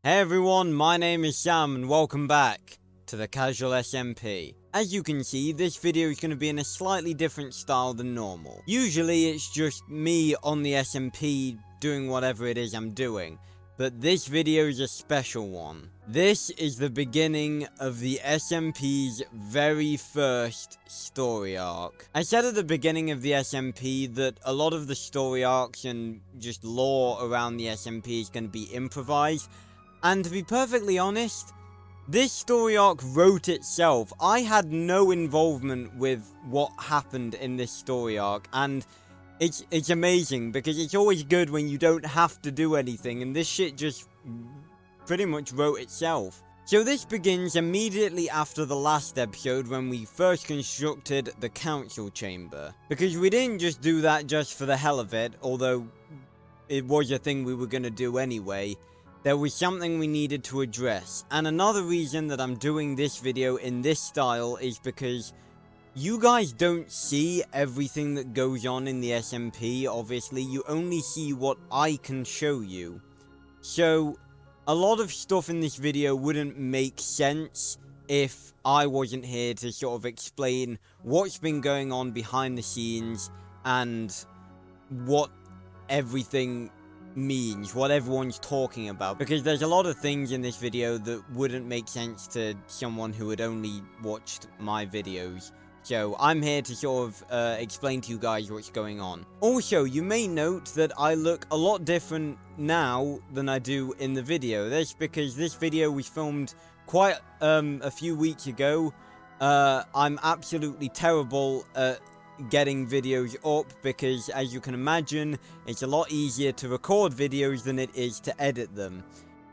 Hey everyone, my name is Sam and welcome back to the Casual SMP. As you can see, this video is going to be in a slightly different style than normal. Usually it's just me on the SMP doing whatever it is I'm doing, but this video is a special one. This is the beginning of the SMP's very first story arc. I said at the beginning of the SMP that a lot of the story arcs and just lore around the SMP is going to be improvised. And to be perfectly honest, this story arc wrote itself. I had no involvement with what happened in this story arc, and it's amazing because it's always good when you don't have to do anything, and this shit just pretty much wrote itself. So this begins immediately after the last episode when we first constructed the council chamber. Because we didn't just do that just for the hell of it, although it was a thing we were going to do anyway. There was something we needed to address, and another reason that I'm doing this video in this style is because you guys don't see everything that goes on in the SMP, obviously. You only see what I can show you. So, a lot of stuff in this video wouldn't make sense if I wasn't here to sort of explain what's been going on behind the scenes and what everything means, what everyone's talking about, because there's a lot of things in this video that wouldn't make sense to someone who had only watched my videos. So I'm here to sort of explain to you guys what's going on. Also, you may note that I look a lot different now than I do in the video. That's because this video was filmed quite a few weeks ago. I'm absolutely terrible at getting videos up because, as you can imagine, it's a lot easier to record videos than it is to edit them.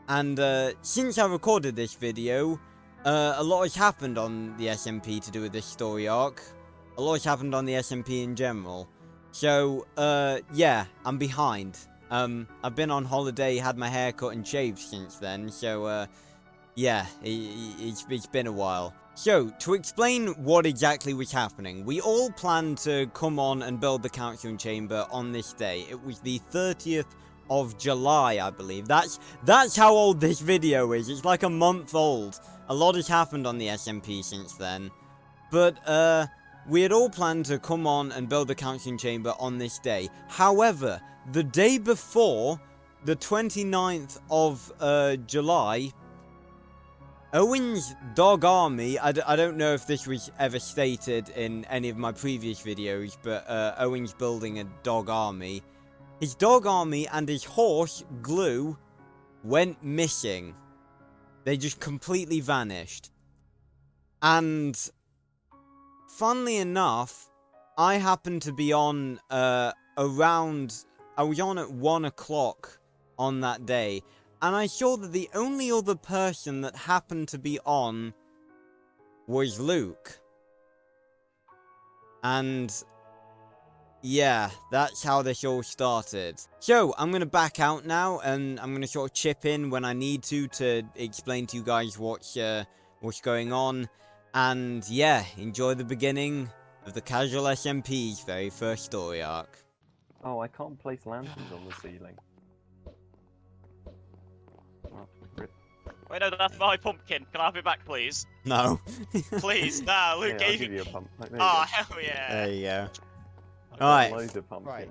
And since I recorded this video, a lot has happened on the SMP to do with this story arc. A lot has happened on the SMP in general. So, yeah, I'm behind. I've been on holiday, had my hair cut and shaved since then, so, yeah, it's been a while. So, to explain what exactly was happening, we all planned to come on and build the council chamber on this day. It was the 30th of July, I believe. That's how old this video is. It's like a month old. A lot has happened on the SMP since then. But, we had all planned to come on and build the council chamber on this day. However, the day before, the 29th of July, Owen's dog army, I don't know if this was ever stated in any of my previous videos, but Owen's building a dog army. His dog army and his horse, Glue, went missing. They just completely vanished. And, funnily enough, I happened to be on I was on at 1 o'clock on that day. And I saw that the only other person that happened to be on was Luke. And yeah, that's how this all started. So, I'm going to back out now, and I'm going to sort of chip in when I need to explain to you guys what's going on. And yeah, enjoy the beginning of the Casual SMP's very first story arc. Oh, I can't place lanterns on the ceiling. Wait, no, that's my pumpkin. Can I have it back, please? No. Please, nah, Luke I'll gave give it. you a pump. There you Oh, go. hell yeah. There you go. I've got Alright. loads of pumpkins. Right.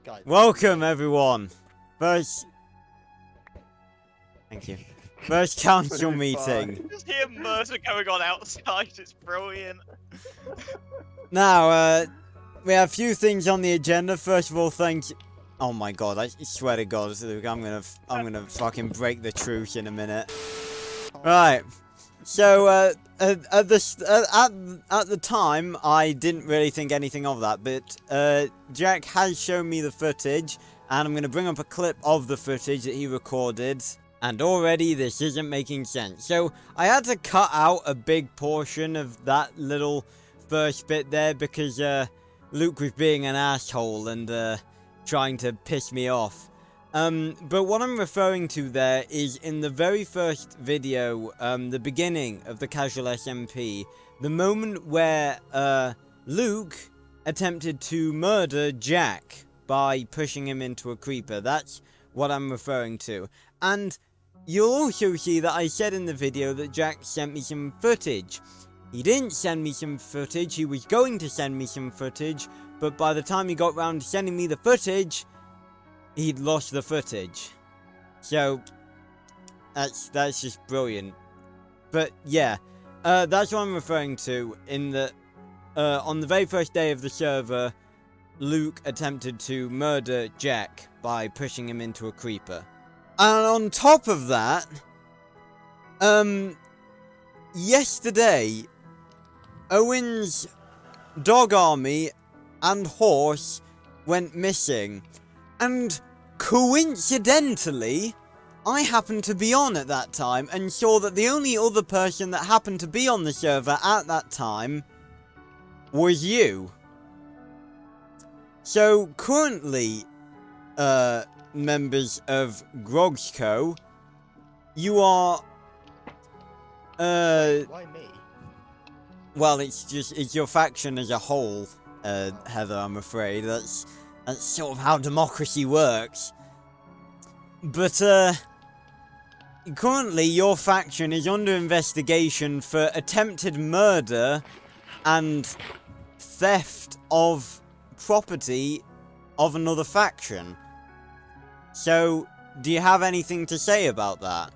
Guys. Welcome, everyone. First... Thank you. First council meeting. Just hear murder going on outside. It's brilliant. Now, we have a few things on the agenda. First of all, thanks... Oh my god, I swear to god, Luke, I'm gonna fucking break the truce in a minute. Right. So, at the time, I didn't really think anything of that, but, Jack has shown me the footage, and I'm gonna bring up a clip of the footage that he recorded, and already this isn't making sense. So, I had to cut out a big portion of that little first bit there, because, Luke was being an asshole, and, trying to piss me off. But what I'm referring to there is in the very first video, the beginning of the Casual SMP, the moment where, Luke attempted to murder Jack by pushing him into a creeper. That's what I'm referring to. And you'll also see that I said in the video that Jack sent me some footage. He didn't send me some footage, he was going to send me some footage, but by the time he got round to sending me the footage, he'd lost the footage. So, that's just brilliant. But yeah, that's what I'm referring to, in that, on the very first day of the server, Luke attempted to murder Jack by pushing him into a creeper. And on top of that, yesterday, Owen's dog army and horse went missing. And coincidentally, I happened to be on at that time and saw that the only other person that happened to be on the server at that time was you. So currently, members of Grogs Co, you are, Why me? well, it's your faction as a whole, Heather, I'm afraid. That's sort of how democracy works. But, currently your faction is under investigation for attempted murder and theft of property of another faction. So, do you have anything to say about that?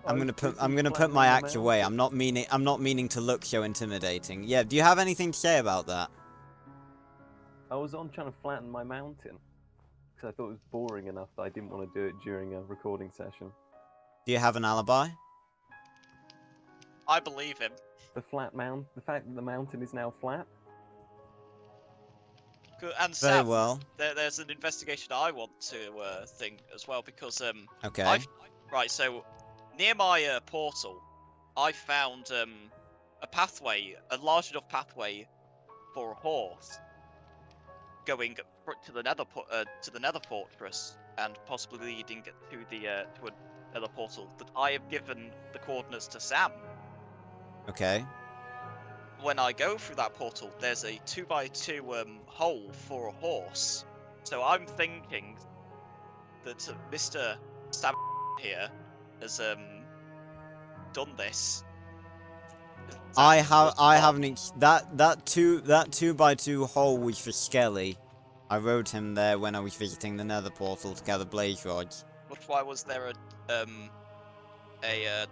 I'm gonna put my axe away. I'm not meaning to look so intimidating. Yeah, do you have anything to say about that? I was on trying to flatten my mountain because I thought it was boring enough that I didn't want to do it during a recording session. Do you have an alibi? I believe him. The fact that the mountain is now flat. Good. And Very Sam, well. there's an investigation I want to think as well, because Okay. right, so near my portal, I found a pathway, a large enough pathway for a horse going to the Nether fortress, and possibly leading to the to another portal that I have given the coordinates to Sam. Okay. When I go through that portal, there's a 2x2 hole for a horse. So I'm thinking that Mr. Sam here has done this. I haven't. That 2x2 hole was for Skelly. I rode him there when I was visiting the Nether portal to gather blaze rods. But why was there a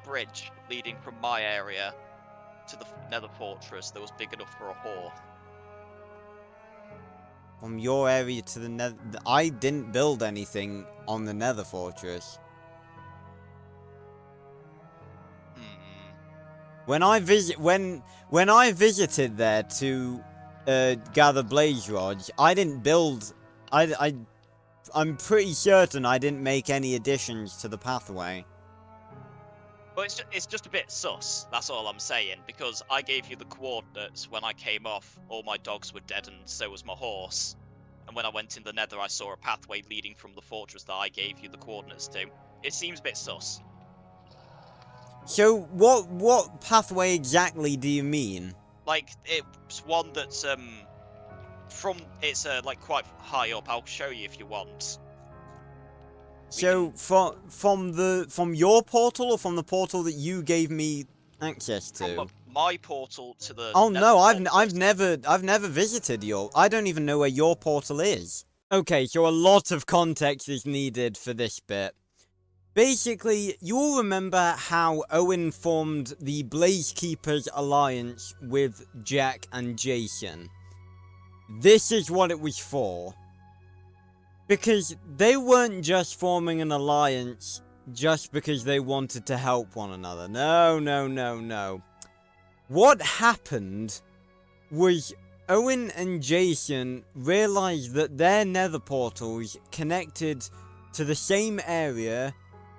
bridge leading from my area to the Nether fortress that was big enough for a horse? From your area to the Nether, I didn't build anything on the Nether fortress. When I visited there to gather blaze rods, I didn't build. I'm pretty certain I didn't make any additions to the pathway. Well, it's just a bit sus, that's all I'm saying, because I gave you the coordinates when I came off, all my dogs were dead and so was my horse. And when I went in the Nether, I saw a pathway leading from the fortress that I gave you the coordinates to. It seems a bit sus. So, what pathway exactly do you mean? Like, it's one that's, like, quite high up. I'll show you if you want. So, from your portal, or from the portal that you gave me access to? From my portal to the Oh no, I've fortress. never visited your. I don't even know where your portal is. Okay, so a lot of context is needed for this bit. Basically, you'll remember how Owen formed the Blaze Keepers Alliance with Jack and Jason. This is what it was for. Because they weren't just forming an alliance just because they wanted to help one another. No, no, no, no. What happened was Owen and Jason realized that their nether portals connected to the same area,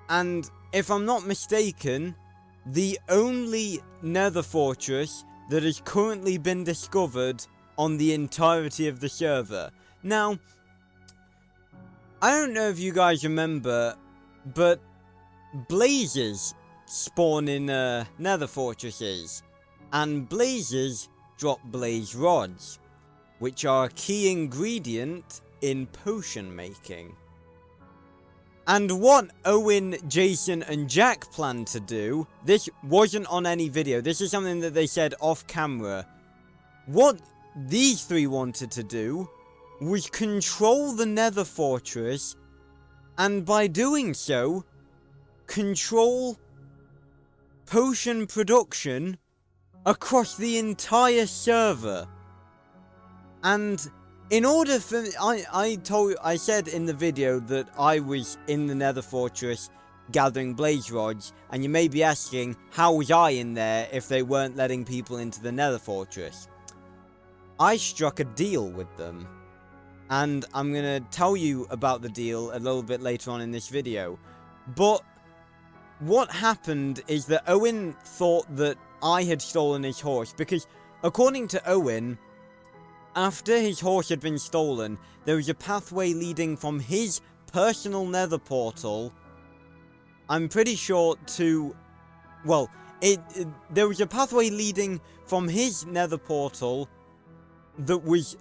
and if I'm not mistaken, the only nether fortress that has currently been discovered on the entirety of the server. Now, I don't know if you guys remember, but blazes spawn in nether fortresses, and blazes drop blaze rods, which are a key ingredient in potion making. And what Owen, Jason, and Jack planned to do, this wasn't on any video, this is something that they said off camera. What these three wanted to do was control the Nether Fortress, and by doing so, control potion production across the entire server. And in order for I said in the video that I was in the Nether Fortress gathering blaze rods, and you may be asking, how was I in there if they weren't letting people into the Nether Fortress? I struck a deal with them, and I'm gonna tell you about the deal a little bit later on in this video. But what happened is that Owen thought that I had stolen his horse, because according to Owen, after his horse had been stolen, there was a pathway leading from his personal Nether portal, I'm pretty sure to, well, there was a pathway leading from his Nether portal that was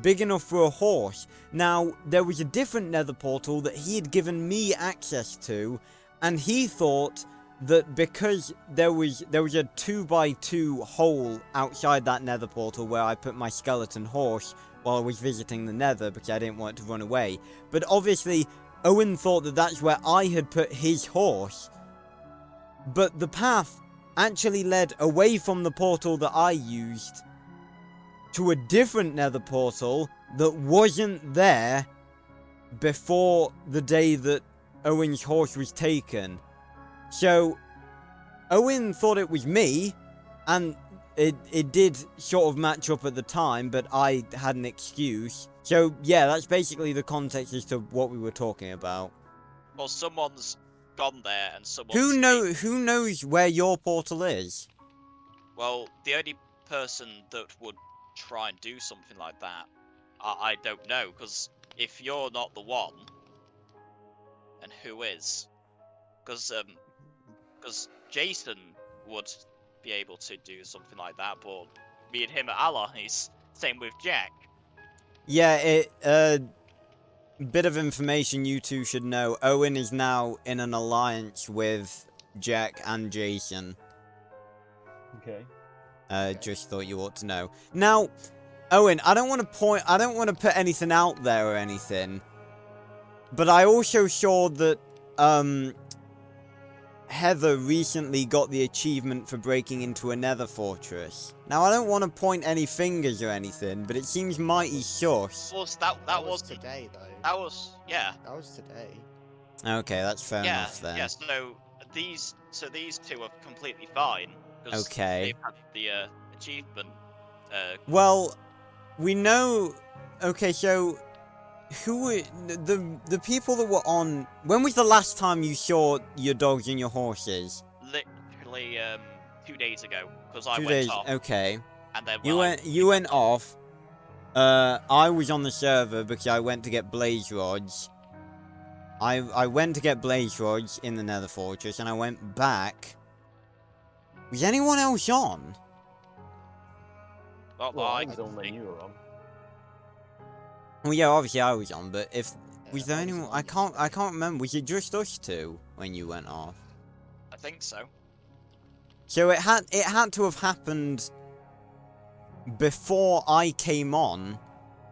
big enough for a horse. Now, there was a different Nether portal that he had given me access to, and he thought that because there was a 2x2 hole outside that Nether portal where I put my skeleton horse while I was visiting the Nether because I didn't want it to run away. But obviously, Owen thought that that's where I had put his horse. But the path actually led away from the portal that I used to a different Nether portal that wasn't there before the day that Owen's horse was taken. So, Owen thought it was me, and it did sort of match up at the time, but I had an excuse. So, yeah, that's basically the context as to what we were talking about. Well, someone's gone there and someone's... Who knows where your portal is? Well, the only person that would try and do something like that, I don't know, because if you're not the one, and who is? Because Jason would be able to do something like that, but me and him are allies. Same with Jack. Yeah, bit of information you two should know. Owen is now in an alliance with Jack and Jason. Okay. Just thought you ought to know. Now, Owen, I don't want to put anything out there or anything, but I also saw that, Heather recently got the achievement for breaking into a Nether Fortress. Now, I don't want to point any fingers or anything, but it seems mighty sus. That was today, though. That was, yeah. That was today. Okay, that's fair Yeah, enough then. yeah, so these two are completely fine. Okay. They've had the achievement. Well, we know... Okay, so... Who were... The people that were on... When was the last time you saw your dogs and your horses? Literally, 2 days ago, because I 2 went days, off. okay. And then You went off. I was on the server because I went to get blaze rods. I went to get blaze rods in the Nether Fortress, and I went back. Was anyone else on? Well, Well, I I was on when you were on. Well, yeah, obviously I was on, but if... Was there I was anyone... on I can't remember. Was it just us two when you went off? think so. So it had to have happened before I came on.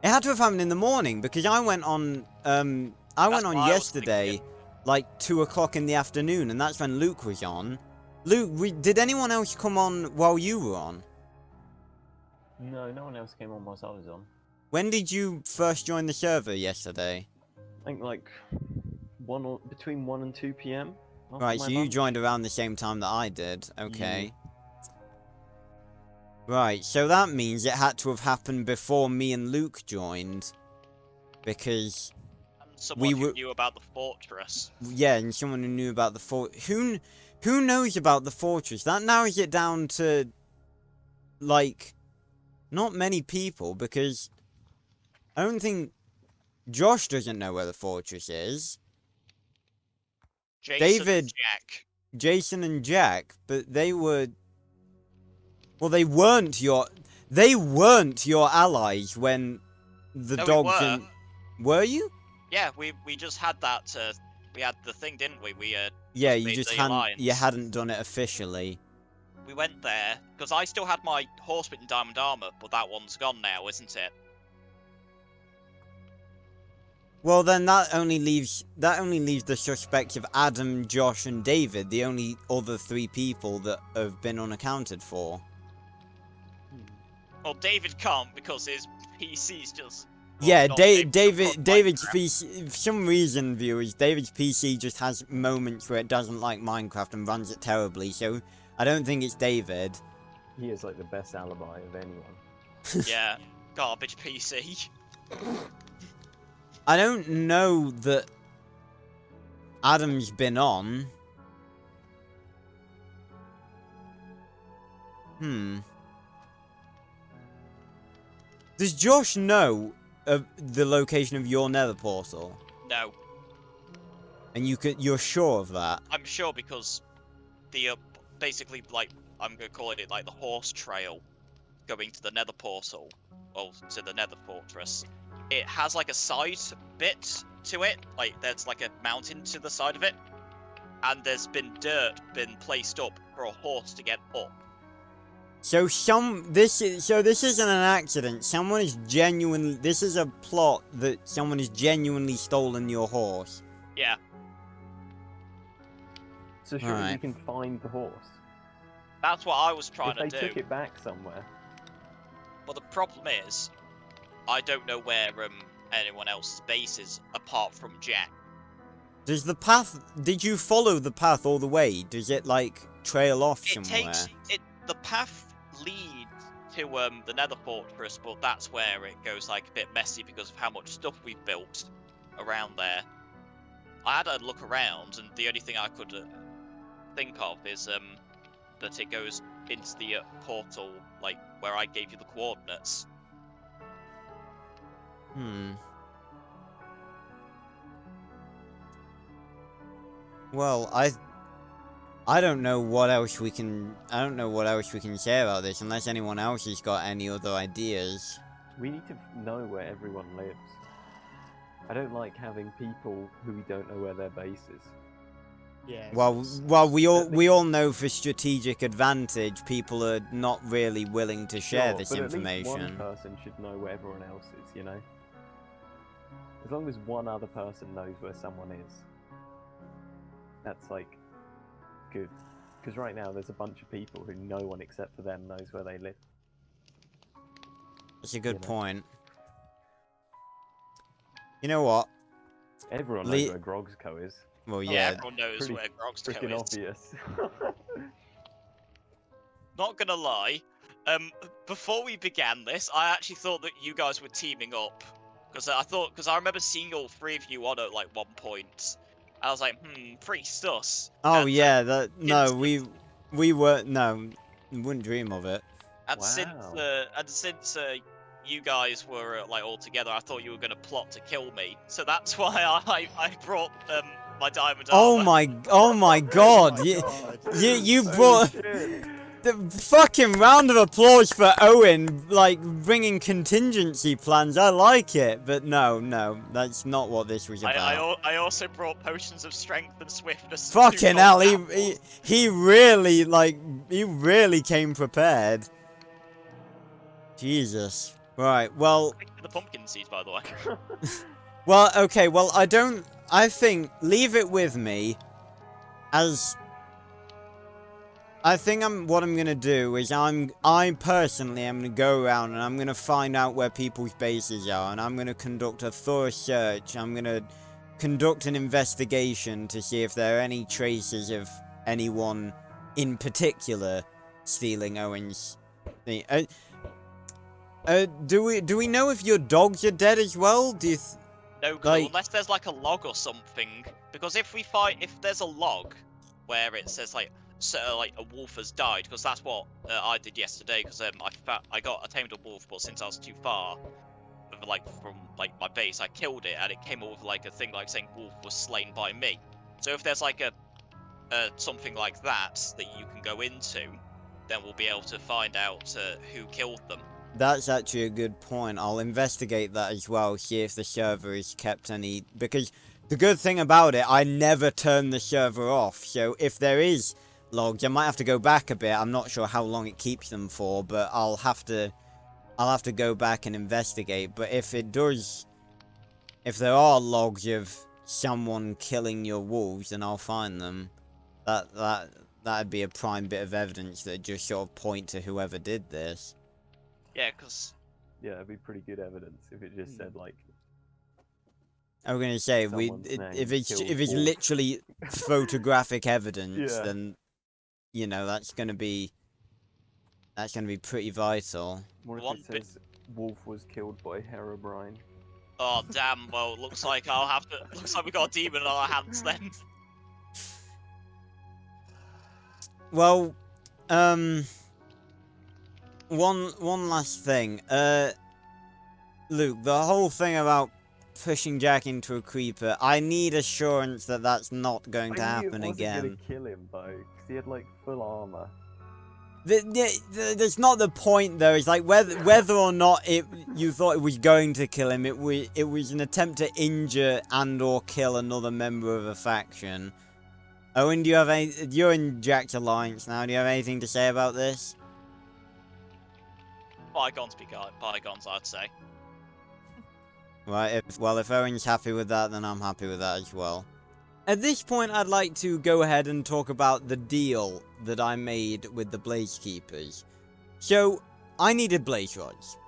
It had to have happened in the morning, because I went on, I went on what I was yesterday, thinking. like 2 o'clock in the afternoon, and that's when Luke was on. Luke, did anyone else come on while you were on? No, no one else came on whilst I was on. When did you first join the server yesterday? I think like between 1 and 2 p.m. after Right, my so you lunch. joined around the same time that I did. Okay. Right, so that means it had to have happened before me and Luke joined. Because, And someone who were- knew about the fortress. yeah, and someone who knew about the who knows about the fortress? That narrows it down to, like, not many people, because I don't think Josh doesn't know where the fortress is. Jason David- and Jack. Jason and Jack, but they were... Well, they weren't your allies when the No, we dogs were. and... Were you? Yeah, we just had that We had the thing, didn't we? We Yeah, just you made just the hadn't you alliance. hadn't done it officially. We went there because I still had my horseman diamond armor, but that one's gone now, isn't it? Well, then that only leaves the suspects of Adam, Josh, and David, the only other 3 people that have been unaccounted for. Well, David can't because his PC's just. Well, Yeah, not able to run David's Minecraft. PC, for some reason, viewers, David's PC just has moments where it doesn't like Minecraft and runs it terribly, so I don't think it's David. He is like the best alibi of anyone. Yeah, garbage PC. I don't know that Adam's been on. Does Josh know of the location of your nether portal? No, And you're sure of that? I'm sure because the basically like I'm gonna call it like the horse trail going to the nether portal, or to the nether fortress. It has like a side bit to it, like there's like a mountain to the side of it, and there's been dirt been placed up for a horse to get up. So this isn't an accident. Someone is genuinely. This is a plot that someone has genuinely stolen your horse. Yeah, So surely Alright. we can find the horse. that's what I was trying If they to do. took it back somewhere. But the problem is, I don't know where anyone else's base is apart from Jack. Does the path? Did you follow the path all the way? Does it like trail off It somewhere? takes it. The path leads to the Nether Fortress, but that's where it goes like a bit messy because of how much stuff we've built around there. I had a look around, and the only thing I could think of is that it goes into the portal, like where I gave you the coordinates. Well, I don't know what else we can. I don't know what else we can say about this unless anyone else has got any other ideas. We need to know where everyone lives. I don't like having people who we don't know where their base is. Yeah. Well, we all know for strategic advantage, people are not really willing to share Sure, this but at least information. one person should know where everyone else is, you know? As long as one other person knows where someone is, that's like good. Because right now there's a bunch of people who no one except for them knows where they live. That's a good You know. point. You know what? Everyone knows where Grogs Co is. Well, Yeah, yeah. everyone knows pretty where Grogs Co Freaking is. obvious. Not gonna lie, before we began this, I actually thought that you guys were teaming up. Because I remember seeing all 3 of you on at like one point. I was like, pretty sus. Oh And, yeah, no, since- we were no, wouldn't dream of it. And Wow. since you guys were like all together, I thought you were gonna plot to kill me. So that's why I brought my diamond Oh armor. my God! You Holy brought shit. the fucking round of applause for Owen, like bringing contingency plans. I like it, but no, that's not what this was about. I also brought potions of strength and swiftness. Fucking hell, he really came prepared. Jesus. Right, well, The pumpkin seeds, by the way. well, okay, well, I think, leave it with me, as, I think what I'm gonna do is I personally am gonna go around and I'm gonna find out where people's bases are, and I'm gonna conduct a thorough search. I'm gonna conduct an investigation to see if there are any traces of anyone in particular stealing Owen's thing. Do we know if your dogs are dead as well? Do you No clue, like- unless there's like a log or something. Because if there's a log where it says like a wolf has died, because that's what I did yesterday. Because I got a tamed wolf, but since I was too far, from my base, I killed it, and it came up with like a thing like saying wolf was slain by me. So if there's like a something like that you can go into, then we'll be able to find out who killed them. That's actually a good point. I'll investigate that as well, see if the server has kept any, because The good thing about it, I never turn the server off, so if there is logs, I might have to go back a bit. I'm not sure how long it keeps them for, but I'll have to go back and investigate. But if it does, if there are logs of someone killing your wolves, then I'll find them. That'd be a prime bit of evidence that just sort of point to whoever did this. Yeah, because Yeah, it'd be pretty good evidence if it just said like. I was gonna say Someone's name if it's killed wolf. literally photographic evidence, Yeah. then you know that's gonna be pretty vital. What if One it bit- says wolf was killed by Herobrine? oh damn, well looks like I'll have to. Looks like we got a demon on our hands then. Well, one last thing. Luke, the whole thing about pushing Jack into a creeper, I need assurance that that's not going to I knew happen it wasn't again. gonna kill him though, because he had like full armor. That's not the point though. It's like whether or not you thought it was going to kill him, it was an attempt to injure and or kill another member of a faction. Owen, you're in Jack's alliance now. Do you have anything to say about this? Bygones be bygones, I'd say. Right, if Owen's happy with that, then I'm happy with that as well. At this point, I'd like to go ahead and talk about the deal that I made with the Blaze Keepers. So, I needed blaze rods,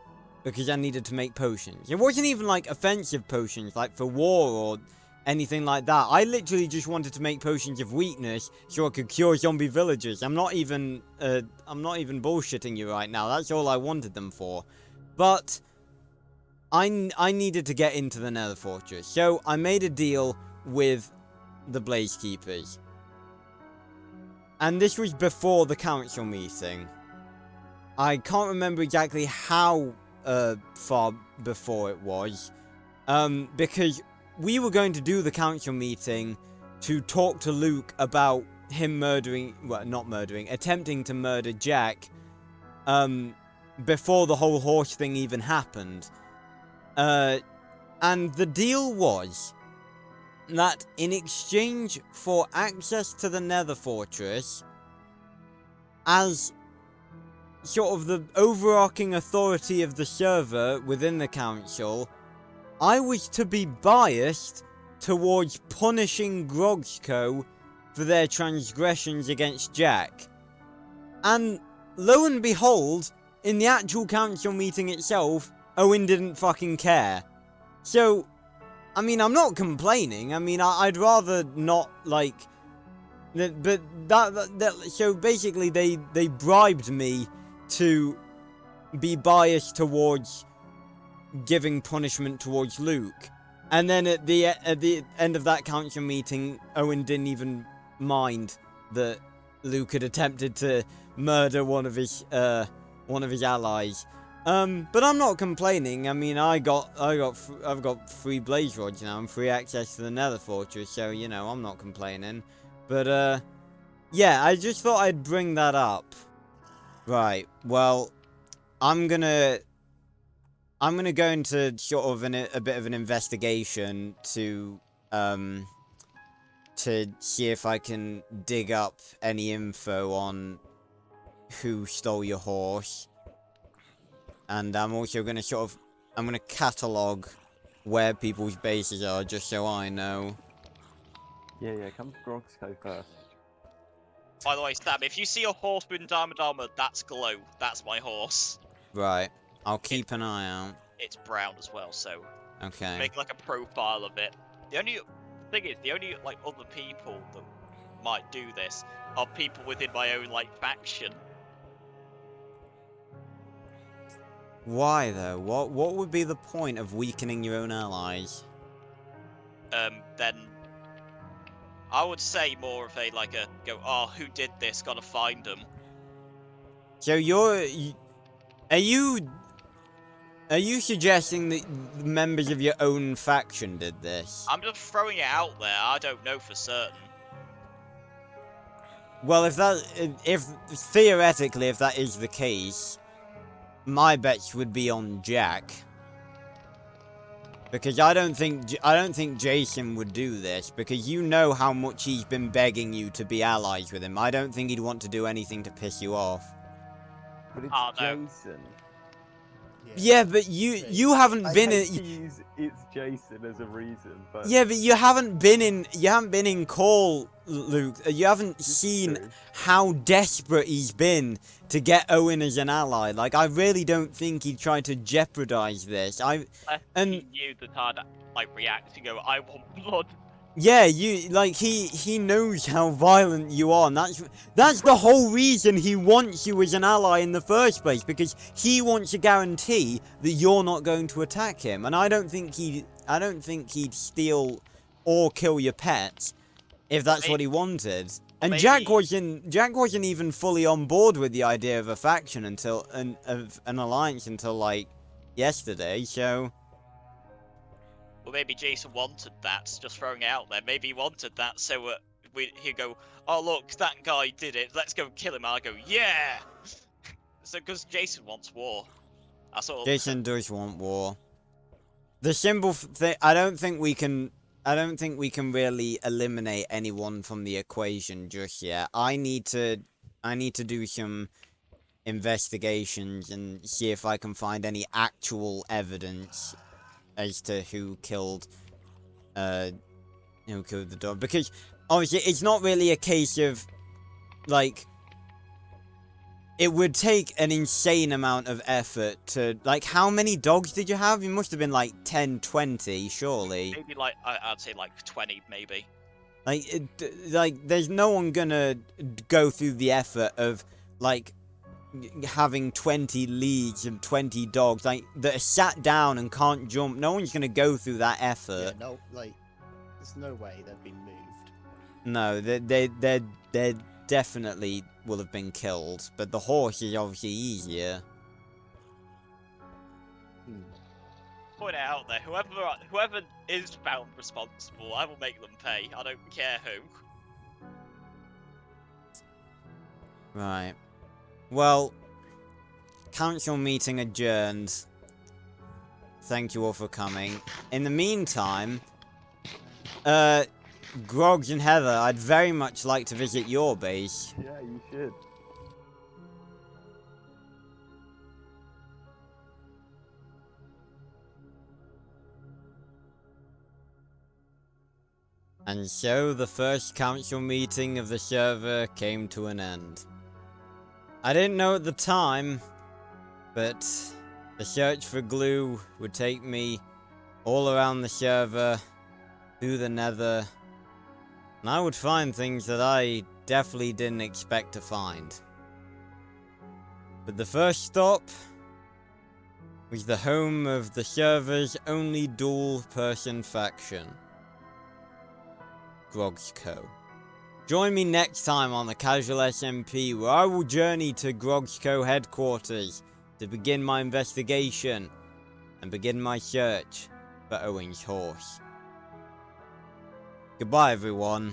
because I needed to make potions. It wasn't even like offensive potions, like for war or anything like that. I literally just wanted to make potions of weakness so I could cure zombie villagers. I'm not even bullshitting you right now. That's all I wanted them for. But I needed to get into the Nether Fortress, so I made a deal with the Blaze Keepers. And this was before the council meeting. I can't remember exactly how far before it was, because we were going to do the council meeting to talk to Luke about him attempting to murder Jack, before the whole horse thing even happened. And the deal was that in exchange for access to the Nether Fortress, as sort of the overarching authority of the server within the council, I was to be biased towards punishing Grogs Co for their transgressions against Jack. And lo and behold, in the actual council meeting itself, Owen didn't fucking care. So, I mean, I'm not complaining. I mean, I'd rather not, like... But so basically they bribed me to be biased towards giving punishment towards Luke. And then at the end of that council meeting, Owen didn't even mind that Luke had attempted to murder one of his allies. But I'm not complaining. I mean, I've got free blaze rods now and free access to the Nether Fortress, so you know I'm not complaining. But yeah, I just thought I'd bring that up. Right. Well, I'm gonna go into sort of a bit of an investigation to see if I can dig up any info on who stole your horse. And I'm also going to I'm going to catalogue where people's bases are, just so I know. Yeah, come to Grogs Co first. By the way, Stab, if you see a horse with diamond armor, that's Glow. That's my horse. Right. I'll keep an eye out. It's brown as well, so Okay. make like a profile of it. The only thing is, the only like other people that might do this are people within my own like faction. Why, though? What would be the point of weakening your own allies? Then I would say more of a like a go. Oh, who did this? Gotta find them. So are you suggesting that members of your own faction did this? I'm just throwing it out there. I don't know for certain. Well, if theoretically, if that is the case, my bets would be on Jack. Because I don't think Jason would do this, because you know how much he's been begging you to be allies with him. I don't think he'd want to do anything to piss you off. But it's Oh, no. Jason. Yeah, but you haven't I been hate in. to use it's Jason as a reason, but Yeah, but you haven't been in Call, Luke. You haven't seen true. how desperate he's been to get Owen as an ally. Like, I really don't think he'd try to jeopardize this. He And knew that I'd like react and go, I want blood. yeah, he knows how violent you are, and that's the whole reason he wants you as an ally in the first place, because he wants a guarantee that you're not going to attack him. And I don't think he'd steal or kill your pets if that's what he wanted. And maybe- Jack wasn't even fully on board with the idea of a faction of an alliance until like yesterday. So Well, maybe Jason wanted that, just throwing it out there. Maybe he wanted that, so he'd go, oh look, that guy did it, let's go kill him. I go, yeah! So, because Jason wants war. That's all. Jason does want war. The simple thing, I don't think we can really eliminate anyone from the equation just yet. I need to do some investigations and see if I can find any actual evidence as to who killed the dog. Because obviously it's not really a case of like, it would take an insane amount of effort to, like, how many dogs did you have? You must have been like 10, 20, surely. Maybe like, I'd say like 20, maybe. Like, there's no one gonna go through the effort of, like, having 20 leads and 20 dogs, like, that are sat down and can't jump. No one's gonna go through that effort. Yeah, no, like, there's no way they've been moved. No, they definitely will have been killed, but the horse is obviously easier. Point it out there, whoever is found responsible, I will make them pay. I don't care who. Right. Well, council meeting adjourned. Thank you all for coming. In the meantime, Grogs and Heather, I'd very much like to visit your base. Yeah, you should. And so the first council meeting of the server came to an end. I didn't know at the time, but the search for glue would take me all around the server, through the nether, and I would find things that I definitely didn't expect to find. But the first stop was the home of the server's only dual-person faction, Grogs Co. Join me next time on the Casual SMP, where I will journey to Grogs Co headquarters to begin my investigation and begin my search for Owen's horse. Goodbye, everyone.